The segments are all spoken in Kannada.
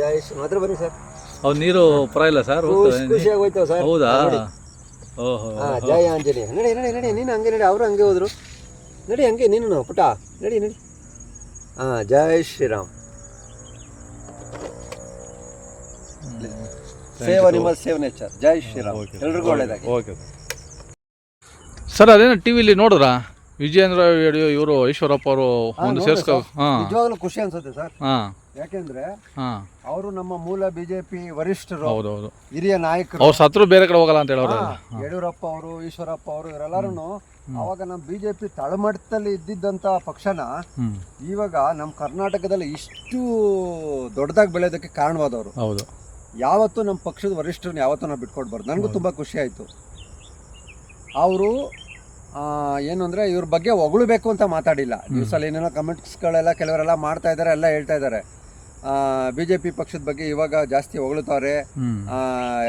ಜೈ ಶ್ರೀ ಮಾತ್ರ ಬನ್ನಿ ಸರ್. ಅವು ನೀರು ಪರವಾಗಿಲ್ಲ ಸರ್, ಖುಷಿಯಾಗಿ ಹೋಯ್ತಾವ ಸರ್. ಹೌದಾ? ಓಹೋ. ಜೈ ಆಂಜನೇಯ. ನಡಿ ನಡಿ ನಡಿ, ನೀನು ಹಂಗೆ ನಡಿ, ಅವರು ಹಂಗೆ ಹೋದ್ರು. ನಡಿ ಹಂಗೆ ನೀನು ಪುಟ, ನಡಿ ನಡಿ. ಜೈ ಶ್ರೀರಾಮ್. ಸೇವ ನಿಮ್ಮ ಸೇವ್ ನೇಚರ್. ಜೈ ಶ್ರೀರಾಮ್. ಎಲ್ರಿಗೂ ಒಳ್ಳೇದಾಗಿ. Okay sir. ಅದೇನೋ ಟಿ ವಿಲಿ ನೋಡಿದ್ರಾ ವಿಜಯೇಂದ್ರ ಇವರು ಈಶ್ವರಪ್ಪ ಅವರು ಒಂದು ಸೇರ್ಸ್ಕೊ? ನಿಜವಾಗ್ಲೂ ಖುಷಿ ಅನ್ಸುತ್ತೆ ಸರ್. ಹಾಂ, ಯಾಕೆಂದ್ರೆ ಅವರು ನಮ್ಮ ಮೂಲ ಬಿಜೆಪಿ ವರಿಷ್ಠರು, ಹೌದೌದು, ಹಿರಿಯ ನಾಯಕರು. ಅವ್ರು ಸತ್ರು ಬೇರೆ ಕಡೆ ಹೋಗಲ್ಲ ಅಂತ ಹೇಳೋರು. ಯಡಿಯೂರಪ್ಪ ಅವರು, ಈಶ್ವರಪ್ಪ ಅವರು, ಇವರೆಲ್ಲರೂ ಅವಾಗ ನಮ್ಮ ಬಿಜೆಪಿ ತಳಮಟ್ಟದಲ್ಲಿ ಇದ್ದಿದ್ದಂತ ಪಕ್ಷನ ಇವಾಗ ನಮ್ಮ ಕರ್ನಾಟಕದಲ್ಲಿ ಇಷ್ಟು ದೊಡ್ಡದಾಗಿ ಬೆಳೆಯೋದಕ್ಕೆ ಕಾರಣವಾದವರು. ಹೌದು. ಯಾವತ್ತೂ ನಮ್ಮ ಪಕ್ಷದ ವರಿಷ್ಠರನ್ನ ಯಾವತ್ತೂ ನಾವು ಬಿಟ್ಕೊಡ್ಬಾರ್ದು. ನನಗೂ ತುಂಬಾ ಖುಷಿ ಆಯ್ತು. ಅವರು ಏನು ಅಂದರೆ ಇವ್ರ ಬಗ್ಗೆ ಹೊಗಳಬೇಕು ಅಂತ ಮಾತಾಡಿಲ್ಲ. ನ್ಯೂಸಲ್ಲಿ ಏನೇನೋ ಕಮೆಂಟ್ಸ್ಗಳೆಲ್ಲ ಕೆಲವರೆಲ್ಲ ಮಾಡ್ತಾ ಇದ್ದಾರೆ, ಎಲ್ಲ ಹೇಳ್ತಾ ಇದ್ದಾರೆ. ಬಿ ಜೆ ಪಿ ಪಕ್ಷದ ಬಗ್ಗೆ ಇವಾಗ ಜಾಸ್ತಿ ಹೊಗಳುತ್ತಾರೆ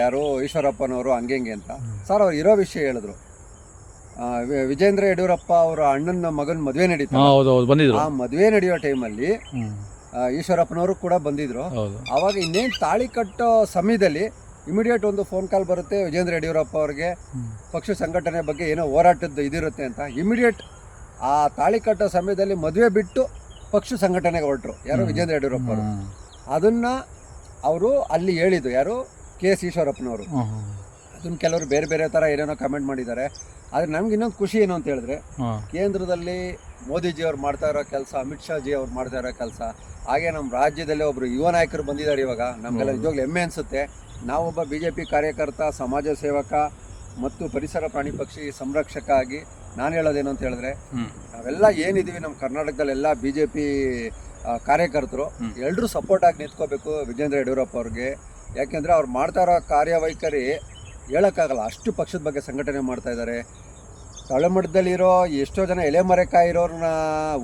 ಯಾರು ಈಶ್ವರಪ್ಪನವರು, ಹಂಗೆ ಹಿಂಗೆ ಅಂತ. ಸರ್ ಅವ್ರು ಇರೋ ವಿಷಯ ಹೇಳಿದ್ರು. ವಿಜೇಂದ್ರ ಯಡಿಯೂರಪ್ಪ ಅವರ ಅಣ್ಣನ ಮಗನ ಮದುವೆ ನಡೀತಾರೆ. ಆ ಮದುವೆ ನಡೆಯೋ ಟೈಮಲ್ಲಿ ಈಶ್ವರಪ್ಪನವರು ಕೂಡ ಬಂದಿದ್ರು. ಅವಾಗ ಇನ್ನೇನು ತಾಳಿ ಕಟ್ಟೋ ಸಮಯದಲ್ಲಿ ಇಮಿಡಿಯೇಟ್ ಒಂದು ಫೋನ್ ಕಾಲ್ ಬರುತ್ತೆ ವಿಜೇಂದ್ರ ಯಡಿಯೂರಪ್ಪ ಅವ್ರಿಗೆ, ಪಕ್ಷ ಸಂಘಟನೆ ಬಗ್ಗೆ ಏನೋ ಹೋರಾಟದ ಇದಿರುತ್ತೆ ಅಂತ. ಇಮಿಡಿಯೇಟ್ ಆ ತಾಳಿ ಕಟ್ಟೋ ಸಮಯದಲ್ಲಿ ಮದುವೆ ಬಿಟ್ಟು ಪಕ್ಷ ಸಂಘಟನೆಗೆ ಹೊರಟರು ಯಾರು, ವಿಜೇಂದ್ರ ಯಡಿಯೂರಪ್ಪ ಅವರು. ಅದನ್ನ ಅವರು ಅಲ್ಲಿ ಹೇಳಿದ್ದು ಯಾರು, ಕೆ ಎಸ್ ಈಶ್ವರಪ್ಪನವರು. ಅದನ್ನ ಕೆಲವರು ಬೇರೆ ಬೇರೆ ಥರ ಏನೇನೋ ಕಮೆಂಟ್ ಮಾಡಿದ್ದಾರೆ. ಆದರೆ ನಮ್ಗೆ ಇನ್ನೊಂದು ಖುಷಿ ಏನು ಅಂತ ಹೇಳಿದ್ರೆ, ಕೇಂದ್ರದಲ್ಲಿ ಮೋದಿಜಿ ಅವ್ರು ಮಾಡ್ತಾ ಇರೋ ಕೆಲಸ, ಅಮಿತ್ ಶಾ ಜಿ ಅವ್ರು ಮಾಡ್ತಾ ಇರೋ ಕೆಲಸ, ಹಾಗೆ ನಮ್ಮ ರಾಜ್ಯದಲ್ಲೇ ಒಬ್ಬರು ಯುವ ನಾಯಕರು ಬಂದಿದ್ದಾರೆ ಇವಾಗ. ನಮಗೆಲ್ಲ ನಿಜವಾಗ್ಲೂ ಹೆಮ್ಮೆ ಅನಿಸುತ್ತೆ. ನಾವೊಬ್ಬ ಬಿ ಜೆ ಪಿ ಕಾರ್ಯಕರ್ತ, ಸಮಾಜ ಸೇವಕ ಮತ್ತು ಪರಿಸರ ಪ್ರಾಣಿ ಪಕ್ಷಿ ಸಂರಕ್ಷಕ ಆಗಿ ನಾನು ಹೇಳೋದೇನು ಅಂತ ಹೇಳಿದ್ರೆ, ನಾವೆಲ್ಲ ಏನಿದ್ದೀವಿ ನಮ್ಮ ಕರ್ನಾಟಕದಲ್ಲಿ ಎಲ್ಲ ಬಿ ಜೆ ಪಿ ಕಾರ್ಯಕರ್ತರು ಎಲ್ಲರೂ ಸಪೋರ್ಟ್ ಆಗಿ ನಿಂತ್ಕೋಬೇಕು ವಿಜೇಂದ್ರ ಯಡಿಯೂರಪ್ಪ ಅವ್ರಿಗೆ. ಯಾಕೆಂದರೆ ಅವ್ರು ಮಾಡ್ತಾ ಇರೋ ಕಾರ್ಯವೈಖರಿ ಹೇಳೋಕ್ಕಾಗಲ್ಲ, ಅಷ್ಟು ಪಕ್ಷದ ಬಗ್ಗೆ ಸಂಘಟನೆ ಮಾಡ್ತಾ ಇದ್ದಾರೆ. ತಳಮಟ್ಟದಲ್ಲಿರೋ ಎಷ್ಟೋ ಜನ ಎಲೆಮರೆಕಾಯಿರೋರನ್ನ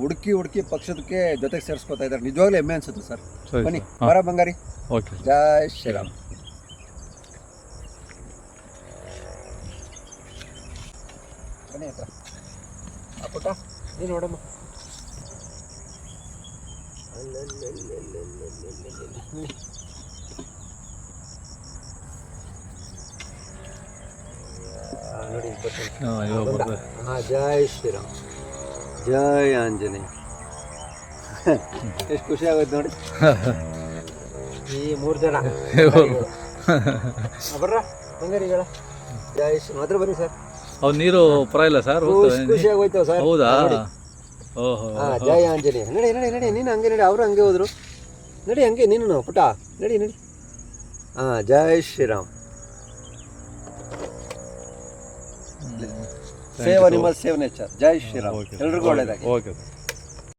ಹುಡುಕಿ ಪಕ್ಷದಕ್ಕೆ ಜೊತೆಗೆ ಸೇರಿಸ್ಕೊತಾ ಇದ್ದಾರೆ. ನಿಜವಾಗ್ಲೂ ಹೆಮ್ಮೆ ಅನ್ಸುತ್ತೆ ಸರ್. ಬನ್ನಿ ಬರ ಬಂಗಾರಿ. ಜೈ ಶ್ರೀರಾಮ್. ಬನ್ನಿ ಹತ್ರ ಪುಟ್ಟ, ನೀನು ನೋಡಮ್ಮ. ನೋಡಿ ಜೈ ಶ್ರೀರಾಮ್. ಜೈ ಆಂಜನೇಯ. ಎಷ್ಟು ಖುಷಿ ಆಗುತ್ತೆ ನೋಡಿ. ಈ 3 ಜನ ಬರ್ರ ಬಂಗಾರಿಗಳ. ಜೈ ಶ್ರೀ ಮಾತ್ರ ಬನ್ನಿ ಸರ್. ಅವು ನೀರು ಪರವಾಗಿಲ್ಲ ಸರ್, ಖುಷಿಯಾಗಿ ಹೋಯ್ತಾವ ಸರ್. ಹೌದಾ? ಜೈ ಆಂಜನೇಯ. ನಡಿ ನಡಿ ನಡಿ, ನೀನು ಹಂಗೆ ನಡಿ, ಅವರು ಹಂಗೆ ಹೋದ್ರು. ನಡಿ ಹಂಗೆ ನೀನು ಪುಟ, ನಡಿ ನಡಿ. ಜೈ ಶ್ರೀರಾಮ್. ಸೇವ ನಿಮ್ಮ ಸೇವ್ ನೇಚರ್. ಜೈ ಶ್ರೀರಾಮ್. ಎಲ್ರಿಗೂ ಒಳ್ಳೇದಾಗಿ.